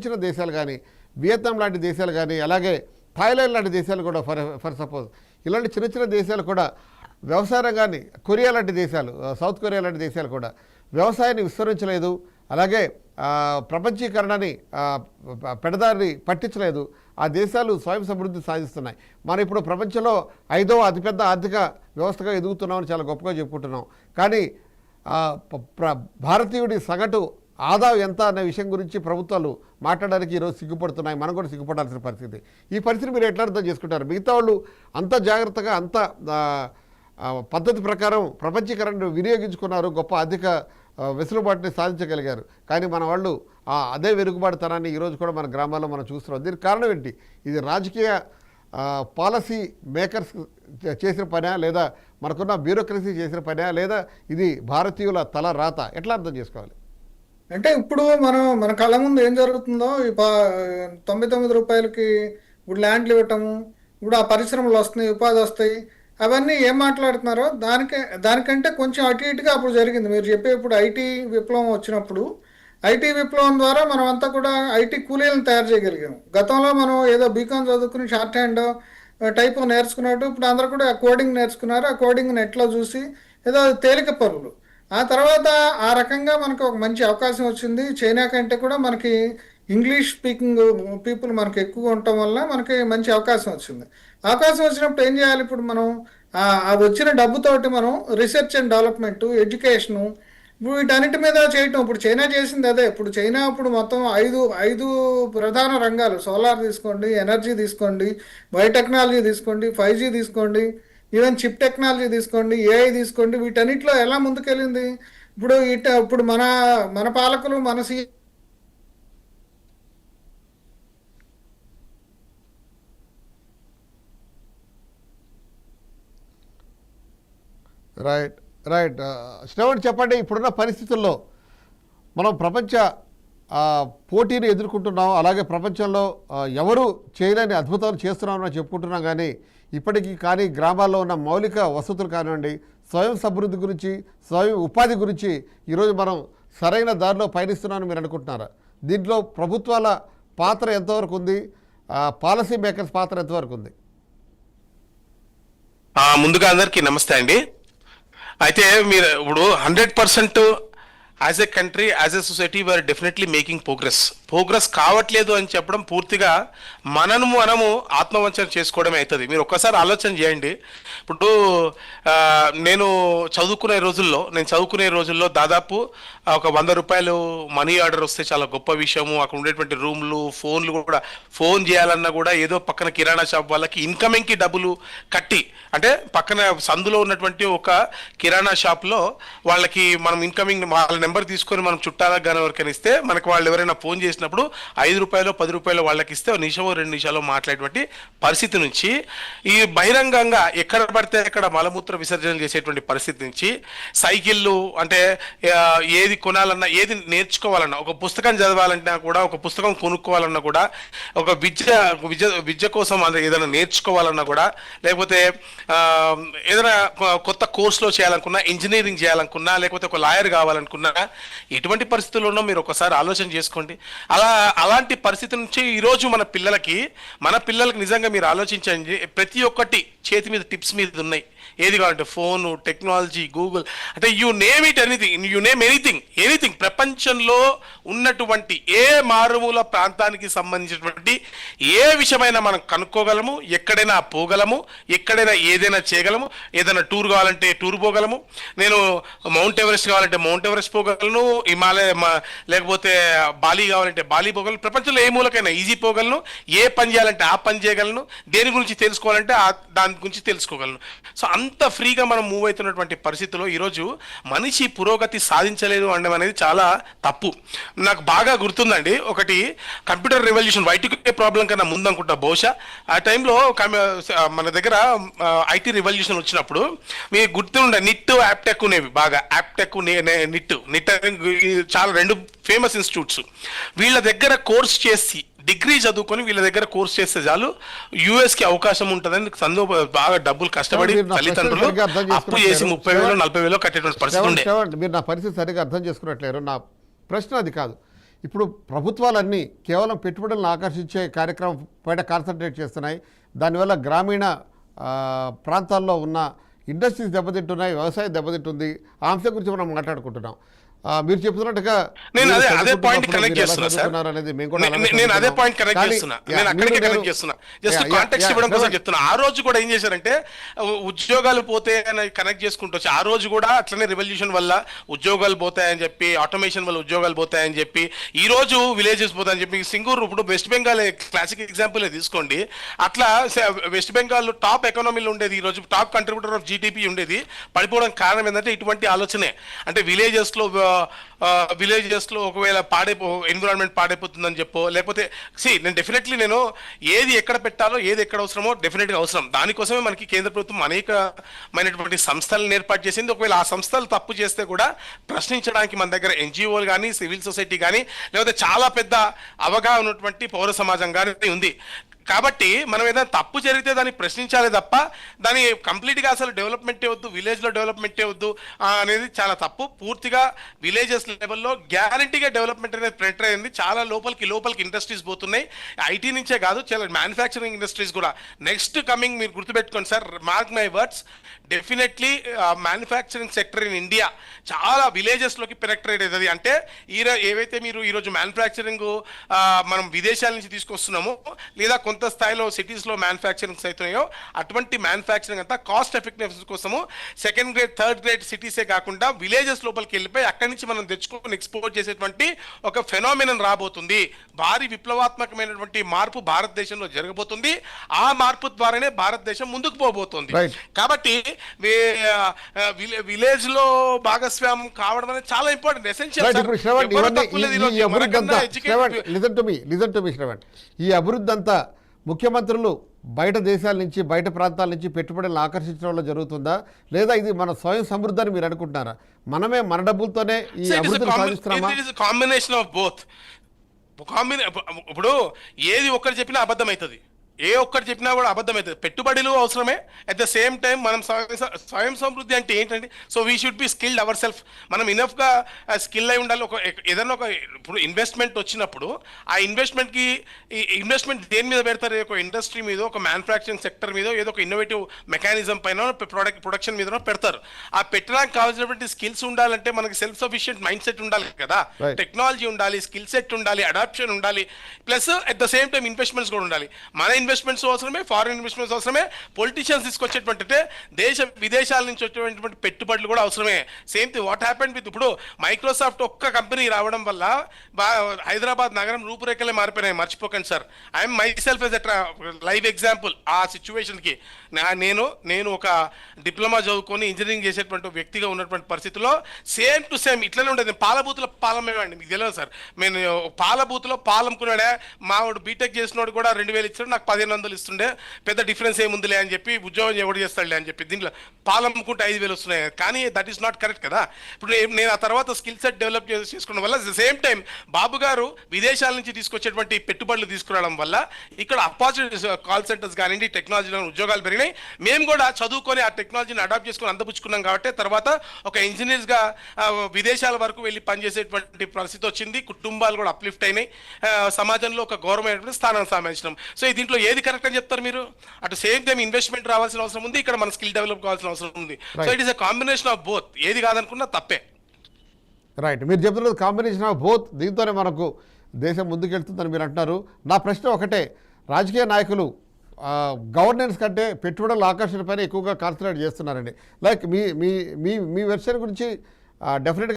చిన్న దేశాలు కానీ, వియత్నాం లాంటి దేశాలు కానీ, అలాగే థాయిలాండ్ లాంటి దేశాలు కూడా ఫర్ సపోజ్ ఇలాంటి చిన్న చిన్న దేశాలు కూడా వ్యవసాయ రంగాన్ని, కొరియా లాంటి దేశాలు, సౌత్ కొరియా లాంటి దేశాలు కూడా వ్యవసాయాన్ని విస్తరించలేదు. అలాగే ప్రపంచీకరణని పెడదారిని పట్టించలేదు. ఆ దేశాలు స్వయం సమృద్ధి సాధిస్తున్నాయి. మనం ఇప్పుడు ప్రపంచంలో 5వ అతిపెద్ద ఆర్థిక వ్యవస్థగా ఎదుగుతున్నామని చాలా గొప్పగా చెప్పుకుంటున్నాం. కానీ భారతీయుడి సగటు ఆదాయం ఎంత అనే విషయం గురించి ప్రభుత్వాలు మాట్లాడడానికి ఈరోజు సిగ్గుపడుతున్నాయి. మనం కూడా సిగ్గుపడాల్సిన పరిస్థితి. ఈ పరిస్థితి మీరు ఎట్లా అర్థం చేసుకుంటారు? మిగతా వాళ్ళు అంత జాగ్రత్తగా, అంత పద్ధతి ప్రకారం ప్రపంచీకరణను వినియోగించుకున్నారు, గొప్ప ఆర్థిక వెసులుబాటుని సాధించగలిగారు. కానీ మన వాళ్ళు అదే వెనుకబాటుతనాన్ని ఈరోజు కూడా మన గ్రామాల్లో మనం చూస్తున్నాం. దీనికి కారణం ఏంటి? ఇది రాజకీయ పాలసీ మేకర్స్ చేసిన పనా, లేదా మనకున్న బ్యూరోక్రసీ చేసిన పనా, లేదా ఇది భారతీయుల తల రాత? ఎట్లా అర్థం చేసుకోవాలి? అంటే ఇప్పుడు మన కళ్ళ ముందు ఏం జరుగుతుందో, ఈ 99 రూపాయలకి ఇప్పుడు ల్యాండ్లు ఇవ్వటము, ఇప్పుడు ఆ పరిశ్రమలు వస్తున్నాయి, ఉపాధి వస్తాయి, అవన్నీ ఏం మాట్లాడుతున్నారో దానికంటే కొంచెం అటు ఇటుగా అప్పుడు జరిగింది. మీరు చెప్పే ఇప్పుడు ఐటీ విప్లవం వచ్చినప్పుడు, ఐటీ విప్లవం ద్వారా మనం అంతా కూడా ఐటీ కూలీలను తయారు చేయగలిగాం. గతంలో మనం ఏదో బీకామ్ చదువుకుని షార్ట్ హ్యాండ్ టైప్ నేర్చుకున్నట్టు ఇప్పుడు అందరూ కూడా కోడింగ్ నేర్చుకున్నారు. ఆ కోడింగ్ నెట్లో చూసి ఏదో తేలిక పనులు. ఆ తర్వాత ఆ రకంగా మనకు ఒక మంచి అవకాశం వచ్చింది. చైనా కంటే కూడా మనకి ఇంగ్లీష్ స్పీకింగ్ పీపుల్ మనకు ఎక్కువగా ఉండటం వల్ల మనకి మంచి అవకాశం వచ్చింది. అవకాశం వచ్చినప్పుడు ఏం చేయాలి? ఇప్పుడు మనం అది వచ్చిన డబ్బుతోటి మనం రీసెర్చ్ అండ్ డెవలప్మెంట్, ఎడ్యుకేషను, వీటన్నిటి మీద చేయటం. ఇప్పుడు చైనా చేసింది అదే. ఇప్పుడు చైనా ఇప్పుడు మొత్తం ఐదు ప్రధాన రంగాలు, సోలార్ తీసుకోండి, ఎనర్జీ తీసుకోండి, బయోటెక్నాలజీ తీసుకోండి, 5G తీసుకోండి, ఈవెన్ చిప్ టెక్నాలజీ తీసుకోండి, ఏఐ తీసుకోండి, వీటన్నిటిలో ఎలా ముందుకెళ్ళింది? ఇప్పుడు మన పాలకులు, మన రైట్ శ్రవణ్, చెప్పండి. ఇప్పుడున్న పరిస్థితుల్లో మనం ప్రపంచ పోటీని ఎదుర్కొంటున్నాం. అలాగే ప్రపంచంలో ఎవరు చేయలేని అద్భుతాలు చేస్తున్నామని చెప్పుకుంటున్నాం. కానీ ఇప్పటికీ కానీ గ్రామాల్లో ఉన్న మౌలిక వసతులు కానివ్వండి, స్వయం సమృద్ధి గురించి, స్వయం ఉపాధి గురించి ఈరోజు మనం సరైన దారిలో పయనిస్తున్నామని మీరు అనుకుంటున్నారా? దీంట్లో ప్రభుత్వాల పాత్ర ఎంతవరకు ఉంది? పాలసీ మేకర్స్ పాత్ర ఎంతవరకు ఉంది? ముందుగా అందరికీ నమస్తే అండి. అయితే మీరు ఇప్పుడు 100% as a country, as a society we are definitely making progress కావట్లేదు అని చెప్పడం పూర్తిగా మనము ఆత్మవంచన చేసుకోవడమే అవుతుంది. మీరు ఒక్కసారి ఆలోచన చేయండి. ఇప్పుడు నేను చదువుకునే రోజుల్లో దాదాపు ఒక 100 రూపాయలు మనీ ఆర్డర్ వస్తే చాలా గొప్ప విషయము. అక్కడ ఉండేటువంటి రూమ్లు, ఫోన్లు కూడా, ఫోన్ చేయాలన్నా కూడా ఏదో పక్కన కిరాణా షాప్ వాళ్ళకి ఇన్కమింగ్కి డబ్బులు కట్టి, అంటే పక్కన సందులో ఉన్నటువంటి ఒక కిరాణా షాప్లో వాళ్ళకి మనం ఇన్కమింగ్ వాళ్ళ నెంబర్ తీసుకొని మనం చుట్టాలకు కానీ ఎవరికైనా ఇస్తే మనకి వాళ్ళు ఎవరైనా ఫోన్ చేసినప్పుడు 5 రూపాయలు 10 రూపాయలు వాళ్ళకి ఇస్తే 1 నిమిషమో 2 నిమిషాలు మాట్లాడేటువంటి పరిస్థితి నుంచి, ఈ బహిరంగంగా ఎక్కడ పడితే అక్కడ మలమూత్ర విసర్జన చేసేటువంటి పరిస్థితి నుంచి, సైకిళ్ళు, అంటే ఏది కొనాలన్నా, ఏది నేర్చుకోవాలన్నా, ఒక పుస్తకం చదవాలన్నా కూడా, ఒక పుస్తకం కొనుక్కోవాలన్నా కూడా, ఒక విద్య కోసం ఏదైనా నేర్చుకోవాలన్నా కూడా, లేకపోతే ఏదైనా కొత్త కోర్సులో చేయాలనుకున్నా, ఇంజనీరింగ్ చేయాలనుకున్నా, లేకపోతే ఒక లాయర్ కావాలనుకున్నా, ఎటువంటి పరిస్థితుల్లో ఉన్నో మీరు ఒకసారి ఆలోచన చేసుకోండి. అలాంటి పరిస్థితి నుంచి ఈరోజు మన పిల్లలకి నిజంగా మీరు ఆలోచించండి. ప్రతి ఒక్కటి చేతి మీద, టిప్స్ మీద ఉన్నాయి. ఏది కావాలంటే ఫోను, టెక్నాలజీ, గూగుల్, అంటే యూ నేమ్ ఎనీథింగ్ ప్రపంచంలో ఉన్నటువంటి ఏ మారుమూల ప్రాంతానికి సంబంధించినటువంటి ఏ విషయమైనా మనం కనుక్కోగలము, ఎక్కడైనా పోగలము, ఎక్కడైనా ఏదైనా చేయగలము. ఏదైనా టూర్ కావాలంటే టూర్ పోగలము. నేను మౌంట్ ఎవరెస్ట్ కావాలంటే మౌంట్ ఎవరెస్ట్ పోగలను, హిమాలయ లేకపోతే బాలి కావాలంటే బాలి పోగలను. ప్రపంచంలో ఏ మూలకైనా ఈజీ పోగలను. ఏ పని చేయాలంటే ఆ పని చేయగలను. దేని గురించి తెలుసుకోవాలంటే దాని గురించి తెలుసుకోగలను. సో అంత ఫ్రీగా మనం మూవ్ అవుతున్నటువంటి పరిస్థితుల్లో ఈరోజు మనిషి పురోగతి సాధించలేదు అనడం అనేది చాలా తప్పు. నాకు బాగా గుర్తుందండి, ఒకటి కంప్యూటర్ రెవల్యూషన్, Y2K ప్రాబ్లం కన్నా ముందు అనుకుంటా బహుశా, ఆ టైంలో మన దగ్గర ఐటీ రెవల్యూషన్ వచ్చినప్పుడు మీకు గుర్తుండే నిట్, యాప్టెక్ ఉండేవి బాగా. యాప్టెక్, నిట్ చాలా 2 ఫేమస్ ఇన్స్టిట్యూట్స్. వీళ్ళ దగ్గర కోర్స్ చేసి, డిగ్రీ చదువుకొని వీళ్ళ దగ్గర కోర్స్ చేస్తే చాలు యుఎస్కి అవకాశం ఉంటుందని బాగా డబ్బులు కష్టపడి తల్లిదండ్రులు అప్పు చేసి 30,000 40,000 కట్టేటువంటి పరిస్థితి ఉండే. మీరు నా పరిస్థితి సరిగా అర్థం చేసుకున్నట్లేరు. నా ప్రశ్న అది కాదు. ఇప్పుడు ప్రభుత్వాలన్నీ కేవలం పెట్టుబడులను ఆకర్షించే కార్యక్రమం పైన కాన్సన్ట్రేట్ చేస్తున్నాయి. దానివల్ల గ్రామీణ ప్రాంతాల్లో ఉన్న ఇండస్ట్రీస్ దెబ్బతింటున్నాయి, వ్యవసాయం దెబ్బతింటుంది. ఆ అంశం గురించి మనం మాట్లాడుకుంటున్నాం. మీరు చెప్తున్నట్టుగా నేను అదే పాయింట్ కనెక్ట్ చేస్తున్నా సార్. నేను అదే పాయింట్ కనెక్ట్ చేస్తున్నా, నేను అక్కడికే కనెక్ట్ చేస్తున్నా. జస్ట్ కాంటెక్స్ట్ ఇవ్వడం కోసం చెప్తున్నా. ఆ రోజు కూడా ఏం చేశారంటే ఉద్యోగాలు పోతాయని కనెక్ట్ చేసుకుంటూ వచ్చి, ఆ రోజు కూడా అట్లనే రెవల్యూషన్ వల్ల ఉద్యోగాలు పోతాయని చెప్పి, ఆటోమేషన్ వల్ల ఉద్యోగాలు పోతాయని చెప్పి, ఈ రోజు విలేజెస్ పోతాయని చెప్పి, సింగూరు ఇప్పుడు వెస్ట్ బెంగాల్ క్లాసిక్ ఎగ్జాంపుల్ తీసుకోండి. అట్లా వెస్ట్ బెంగాల్ టాప్ ఎకానమీలో ఉండేది, ఈ రోజు టాప్ కంట్రిబ్యూటర్ ఆఫ్ జీడిపి ఉండేది. పడిపోవడం కారణం ఏంటంటే ఇటువంటి ఆలోచనే. అంటే విలేజెస్లో ఒకవేళ ఎన్విరాన్మెంట్ పాడైపోతుందని చెప్పో, లేకపోతే నేను డెఫినెట్లీ నేను ఏది ఎక్కడ పెట్టాలో, ఏది ఎక్కడ అవసరమో డెఫినెట్గా అవసరం. దానికోసమే మనకి కేంద్ర ప్రభుత్వం అనేకమైనటువంటి సంస్థలను ఏర్పాటు చేసింది. ఒకవేళ ఆ సంస్థలు తప్పు చేస్తే కూడా ప్రశ్నించడానికి మన దగ్గర ఎన్జిఓలు కానీ, సివిల్ సొసైటీ కానీ, లేకపోతే చాలా పెద్ద అవగాహన ఉన్నటువంటి పౌర సమాజం కానీ ఉంది. కాబట్టి మనం ఏదైనా తప్పు జరిగితే దాన్ని ప్రశ్నించాలి తప్ప దాని కంప్లీట్గా అసలు డెవలప్మెంటే వద్దు, విలేజ్లో డెవలప్మెంటే వద్దు అనేది చాలా తప్పు. పూర్తిగా విలేజెస్ లెవెల్లో గ్యారంటీగా డెవలప్మెంట్ అనేది ప్రింటర్ అయింది. చాలా లోపలికి ఇండస్ట్రీస్ పోతున్నాయి. ఐటీ నుంచే కాదు, చాలా మ్యానుఫ్యాక్చరింగ్ ఇండస్ట్రీస్ కూడా నెక్స్ట్ కమింగ్. మీరు గుర్తుపెట్టుకోండి sir, mark my words, definitely manufacturing sector in India చాలా విలేజెస్లోకి పెనెక్ట్రేట్ అవుతుంది. అంటే ఏవైతే మీరు ఈరోజు మ్యానుఫ్యాక్చరింగ్ మనం విదేశాల నుంచి తీసుకొస్తున్నామో, లేదా కొంత స్థాయిలో సిటీస్లో మ్యానుఫ్యాక్చరింగ్స్ అవుతున్నాయో, అటువంటి మ్యానుఫ్యాక్చరింగ్ అంతా కాస్ట్ ఎఫెక్టివ్నెస్ కోసము సెకండ్ గ్రేడ్, థర్డ్ గ్రేడ్ సిటీసే కాకుండా విలేజెస్ లోపలికి వెళ్ళిపోయి అక్కడి నుంచి మనం తెచ్చుకొని ఎక్స్పోర్ట్ చేసేటువంటి ఒక ఫెనామినన్ రాబోతుంది. భారీ విప్లవాత్మకమైనటువంటి మార్పు భారతదేశంలో జరగబోతుంది. ఆ మార్పు ద్వారానే భారతదేశం ముందుకు పోబోతుంది. కాబట్టి విలేజ్ లో భాగస్వామ్యం కావడం అనేది చాలా ఇంపార్టెంట్, ఎసెన్షియల్. ఈ అభివృద్ధి అంతా ముఖ్యమంత్రులు బయట దేశాల నుంచి, బయట ప్రాంతాల నుంచి పెట్టుబడులను ఆకర్షించడం వల్ల జరుగుతుందా, లేదా ఇది మన స్వయం సమృద్ధి అని మీరు అనుకుంటున్నారా? మనమే మన డబ్బులతోనే ఈ అభివృద్ధిని సాధిస్తున్నామా? Combination of both. ఇప్పుడు ఏది ఒక్కటి చెప్పినా అబద్ధం అవుతుంది, ఏ ఒక్కటి చెప్పినా కూడా అబద్ధమవుతుంది. పెట్టుబడులు అవసరమే, అట్ ద సేమ్ టైం మనం స్వయం సమృద్ధి అంటే ఏంటంటే, so we should be skilled our self. మనం ఇనఫ్గా స్కిల్ అయి ఉండాలి. ఏదైనా ఇప్పుడు ఇన్వెస్ట్మెంట్ వచ్చినప్పుడు ఆ ఇన్వెస్ట్మెంట్ దేని మీద పెడతారు? ఒక ఇండస్ట్రీ మీద, ఒక మ్యానుఫ్యాక్చరింగ్ సెక్టర్ మీద, ఏదో ఒక ఇన్నోవేటివ్ మెకానిజం పైన, ప్రొడక్షన్ మీద పెడతారు. ఆ పెట్టడానికి కావాల్సినటువంటి స్కిల్స్ ఉండాలంటే మనకి సెల్ఫ్ సఫిషియెంట్ మైండ్ సెట్ ఉండాలి కదా. టెక్నాలజీ ఉండాలి, స్కిల్ సెట్ ఉండాలి, అడాప్షన్ ఉండాలి, plus at the same time investments కూడా ఉండాలి. మన ఇన్వెస్ట్మెంట్స్ అవసరమే, ఫారిన్ ఇన్వెస్ట్మెంట్స్ అవసరమే, పొలిటీషియన్స్ తీసుకొచ్చేటువంటి విదేశాల నుంచి వచ్చేటువంటి పెట్టుబడులు కూడా అవసరమే. Same thing what happened with, ఇప్పుడు మైక్రోసాఫ్ట్ ఒక్క కంపెనీ రావడం వల్ల హైదరాబాద్ నగరం రూపురేఖలే మారిపోయినాయి. మర్చిపోకండి sir, I'm myself as a live example ఆ సిచ్యువేషన్కి. నేను ఒక డిప్లొమా చదువుకొని ఇంజనీరింగ్ చేసేటువంటి వ్యక్తిగా ఉన్నటువంటి పరిస్థితుల్లో సేమ్ టు సేమ్ ఇట్లనే ఉండేది. పాలబూతులో పాలమేవండి, మీకు తెలియదు సార్. నేను పాలబూతులో పాలమ్ముకున్నాడే, మావాడు బీటెక్ చేసినోడు కూడా 2000 ఇచ్చాడు, నాకు 1500 ఇస్తుండే, పెద్ద డిఫరెన్స్ ఏముందిలే అని చెప్పి, ఉద్యోగం ఎవడు చేస్తాడులే అని చెప్పి దీంట్లో పాలమ్ముకుంటే 5000 వస్తున్నాయి. కానీ దట్ ఈస్ నాట్ కరెక్ట్ కదా. ఇప్పుడు నేను ఆ తర్వాత స్కిల్ సెట్ డెవలప్ చేసుకోవడం వల్ల, సేమ్ టైం బాబు గారు విదేశాల నుంచి తీసుకొచ్చేటువంటి పెట్టుబడులు తీసుకురావడం వల్ల ఇక్కడ అపార్చునిటీస్, కాల్ సెంటర్స్ కానివ్వండి, టెక్నాలజీలో ఉద్యోగాలు పెరిగినాయి. మేము కూడా చదువుకొని ఆ టెక్నాలజీని అడాప్ట్ చేసుకొని అందపుచ్చుకున్నాం కాబట్టి తర్వాత ఒక ఇంజనీర్స్గా విదేశాల వరకు వెళ్ళి పనిచేసేటువంటి పరిస్థితి వచ్చింది. కుటుంబాలు కూడా అప్లిఫ్ట్ అయినాయి, సమాజంలో ఒక గౌరవమైనటువంటి స్థానాన్ని సంపాదించడం. సో దీంట్లో ఏది కరెక్ట్ అని చెప్తారు మీరు? అటు సేమ్ టైం ఇన్వెస్ట్మెంట్ రావాల్సిన అవసరం ఉంది, ఇక్కడ మన స్కిల్ డెవలప్ కావాల్సిన అవసరం ఉంది. So it is a combination of both. ఏది కాదనుకున్నా తప్పే. రైట్, మీరు చెప్తున్నది కాంబినేషన్ ఆఫ్ బోత్. దీంతోనే మనకు దేశం ముందుకెళ్తుందని మీరు అంటున్నారు. నా ప్రశ్న ఒకటే, రాజకీయ నాయకులు గవర్నెన్స్ కంటే పెట్టుబడుల ఆకర్షణ పైన ఎక్కువగా కాన్సన్ట్రేట్ చేస్తున్నారండి. లైక్ మీ మీ మీ వెర్షన్ గురించి డెఫినెట్గా